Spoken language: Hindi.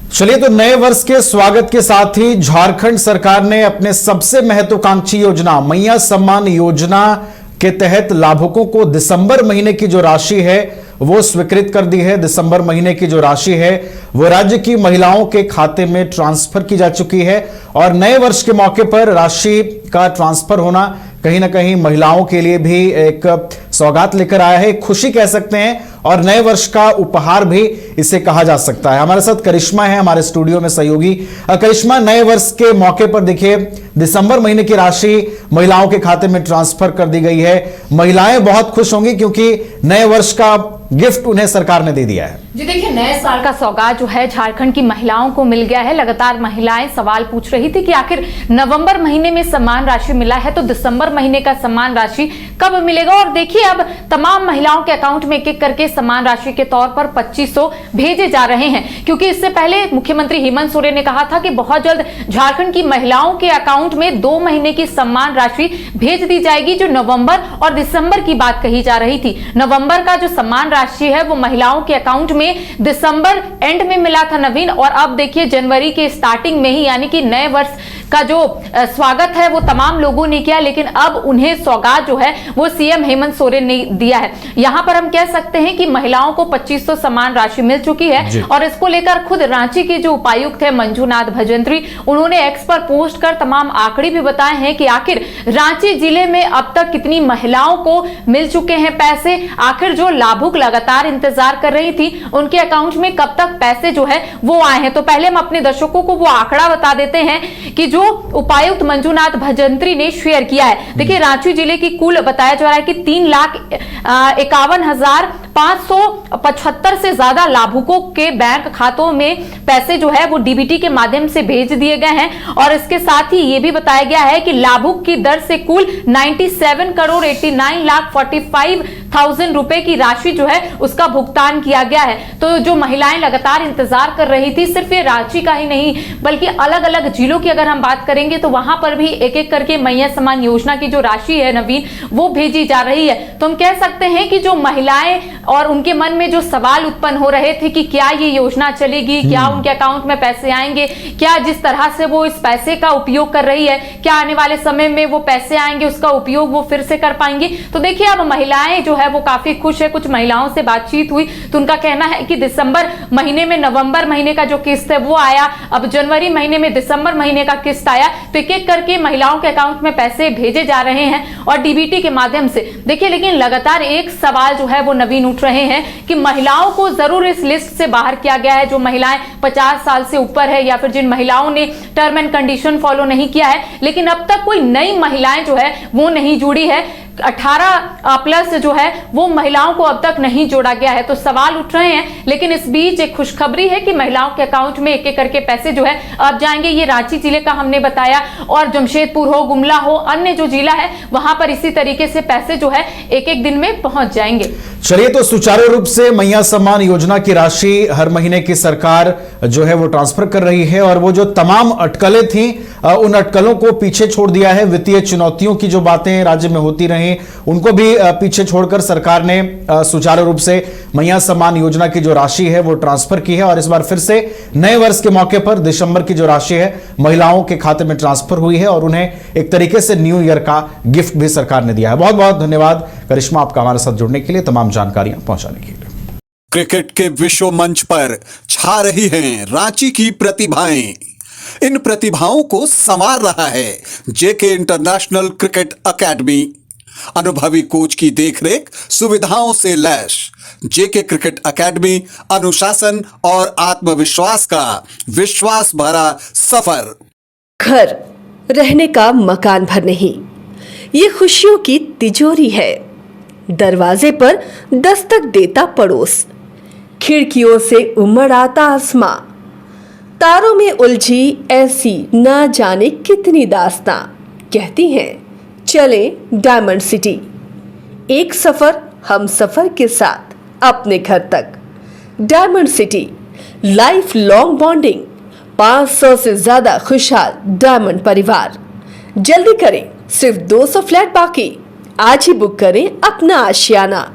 चलिए, तो नए वर्ष के स्वागत के साथ ही झारखंड सरकार ने अपने सबसे महत्वाकांक्षी योजना मैया सम्मान योजना के तहत लाभुकों को दिसंबर महीने की जो राशि है वो स्वीकृत कर दी है। दिसंबर महीने की जो राशि है वो राज्य की महिलाओं के खाते में ट्रांसफर की जा चुकी है और नए वर्ष के मौके पर राशि का ट्रांसफर होना कहीं ना कहीं महिलाओं के लिए भी एक सौगात लेकर आया है, खुशी कह सकते हैं और नए वर्ष का उपहार भी इसे कहा जा सकता है। हमारे साथ करिश्मा है, हमारे स्टूडियो में सहयोगी। करिश्मा, नए वर्ष के मौके पर देखिए दिसंबर महीने की राशि महिलाओं के खाते में ट्रांसफर कर दी गई है। महिलाएं बहुत खुश होंगी क्योंकि नए वर्ष का गिफ्ट उन्हें सरकार ने दे दिया है। जी देखिए, नए साल का सौगात जो है झारखंड की महिलाओं को मिल गया है। लगातार महिलाएं सवाल पूछ रही थी कि आखिर नवंबर महीने में सम्मान राशि मिला है तो दिसंबर महीने का सम्मान राशि कब मिलेगा। और देखिए, अब तमाम महिलाओं के अकाउंट में एक एक करके सम्मान राशि के तौर पर 2500 भेजे जा रहे हैं, क्योंकि इससे पहले मुख्यमंत्री हेमंत सोरेन ने कहा था कि बहुत जल्द झारखंड की महिलाओं के अकाउंट में 2 महीने की सम्मान राशि भेज दी जाएगी। जो नवंबर और दिसंबर की बात कही जा रही थी, नवंबर का जो सम्मान राशि है वो महिलाओं के अकाउंट में दिसंबर एंड में मिला था नवीन, और अब देखिए जनवरी के स्टार्टिंग में ही यानी कि नए वर्ष का जो स्वागत है वो तमाम लोगों ने किया, लेकिन अब उन्हें सौगात जो है वो सीएम हेमंत सोरेन ने दिया है। यहां पर हम कह सकते हैं कि महिलाओं को 2500 सम्मान राशि मिल चुकी है और इसको लेकर खुद रांची के जो उपायुक्त है मंजूनाथ भजंत्री, उन्होंने एक्स पर पोस्ट कर तमाम आंकड़े भी बताए हैं कि आखिर रांची जिले में अब तक कितनी महिलाओं को मिल चुके हैं पैसे, आखिर जो लाभुक लगातार इंतजार कर रही थी उनके अकाउंट में कब तक पैसे जो है वो आए हैं। तो पहले हम अपने दर्शकों को वो आंकड़ा बता देते हैं कि जो उपायुक्त मंजूनाथ भजंत्री ने शेयर किया है। देखिए, रांची जिले की कुल बताया जा रहा है कि 3,51,575 से ज्यादा लाभुकों के बैंक खातों में पैसे जो है वो डीबीटी के माध्यम से भेज दिए गए हैं और इसके साथ ही ये भी बताया गया है कि लाभुक की दर से कुल 97,89,45,000 रुपए की राशि जो है उसका भुगतान किया गया है। तो जो महिलाएं लगातार इंतजार कर रही थी, सिर्फ ये रांची का ही नहीं बल्कि अलग अलग जिलों की अगर हम बात करेंगे तो वहां पर भी एक एक करके मैया सम्मान योजना की जो राशि है नवीन वो भेजी जा रही है। तो हम कह सकते हैं कि जो महिलाएं और उनके मन में जो सवाल उत्पन्न हो रहे थे कि क्या ये योजना चलेगी, क्या उनके अकाउंट में पैसे आएंगे, क्या जिस तरह से वो इस पैसे का उपयोग कर रही है क्या आने वाले समय में वो पैसे आएंगे उसका उपयोग वो फिर से कर पाएंगे। तो देखिए, अब महिलाएं जो है वो काफी खुश है। कुछ महिलाओं से बातचीत हुई तो उनका कहना है कि दिसंबर महीने में नवंबर महीने का जो किस्त है वो आया, अब जनवरी महीने में दिसंबर महीने का किस्त आया, तो एक एक करके महिलाओं के अकाउंट में पैसे भेजे जा रहे हैं और डीबीटी के माध्यम से। देखिए, लेकिन लगातार एक सवाल जो है वो नवीन उठ रहे हैं कि महिलाओं को जरूर इस लिस्ट से बाहर किया गया है, जो महिलाएं 50 साल से ऊपर है या फिर जिन महिलाओं ने टर्म एंड कंडीशन फॉलो नहीं किया है, लेकिन अब तक कोई नई महिलाएं जो है वो नहीं जुड़ी है। 18 प्लस जो है वो महिलाओं को अब तक नहीं जोड़ा गया है। तो सवाल उठ रहे हैं, लेकिन इस बीच एक खुशखबरी है कि महिलाओं के अकाउंट में एक एक करके पैसे जो है अब जाएंगे। ये रांची जिले का हमने बताया और जमशेदपुर हो, गुमला हो, अन्य जो जिला है वहां पर इसी तरीके से पैसे जो है एक एक दिन में पहुंच जाएंगे। चलिए, तो सुचारू रूप से मैया सम्मान योजना की राशि हर महीने की सरकार जो है वो ट्रांसफर कर रही है और वो जो तमाम अटकलें थी उन अटकलों को पीछे छोड़ दिया है। वित्तीय चुनौतियों की जो बातें राज्य में होती रही उनको भी पीछे छोड़कर सरकार ने सुचारू रूप से मैया सम्मान योजना की जो राशि है वो ट्रांसफर की है और इस बार फिर से नए वर्ष के मौके पर दिसंबर की जो राशि है महिलाओं के खाते में ट्रांसफर हुई है और उन्हें एक तरीके से न्यू ईयर का गिफ्ट भी सरकार ने दिया है। बहुत बहुत धन्यवाद करिश्मा, आपका हमारे साथ जुड़ने के लिए, तमाम जानकारियां पहुंचाने के लिए। क्रिकेट के विश्व मंच पर छा रही हैं रांची की प्रतिभाएं। इन प्रतिभाओं को संवार रहा है जेके इंटरनेशनल क्रिकेट एकेडमी। अनुभवी कोच की देखरेख, सुविधाओं से लैस जेके क्रिकेट एकेडमी अनुशासन और आत्मविश्वास का विश्वास भरा सफर। घर रहने का मकान भर नहीं, ये खुशियों की तिजोरी है। दरवाजे पर दस्तक देता पड़ोस, खिड़कियों से उमड़ आता आसमां, तारों में उलझी ऐसी ना जाने कितनी दास्तां। कहती हैं चले डायमंड सिटी, एक सफर हम सफर के साथ अपने घर तक। Diamond city, life long bonding, 500 से ज्यादा खुशहाल डायमंड परिवार। जल्दी करें, सिर्फ 200 फ्लैट बाकी। आज ही बुक करें अपना आशियाना।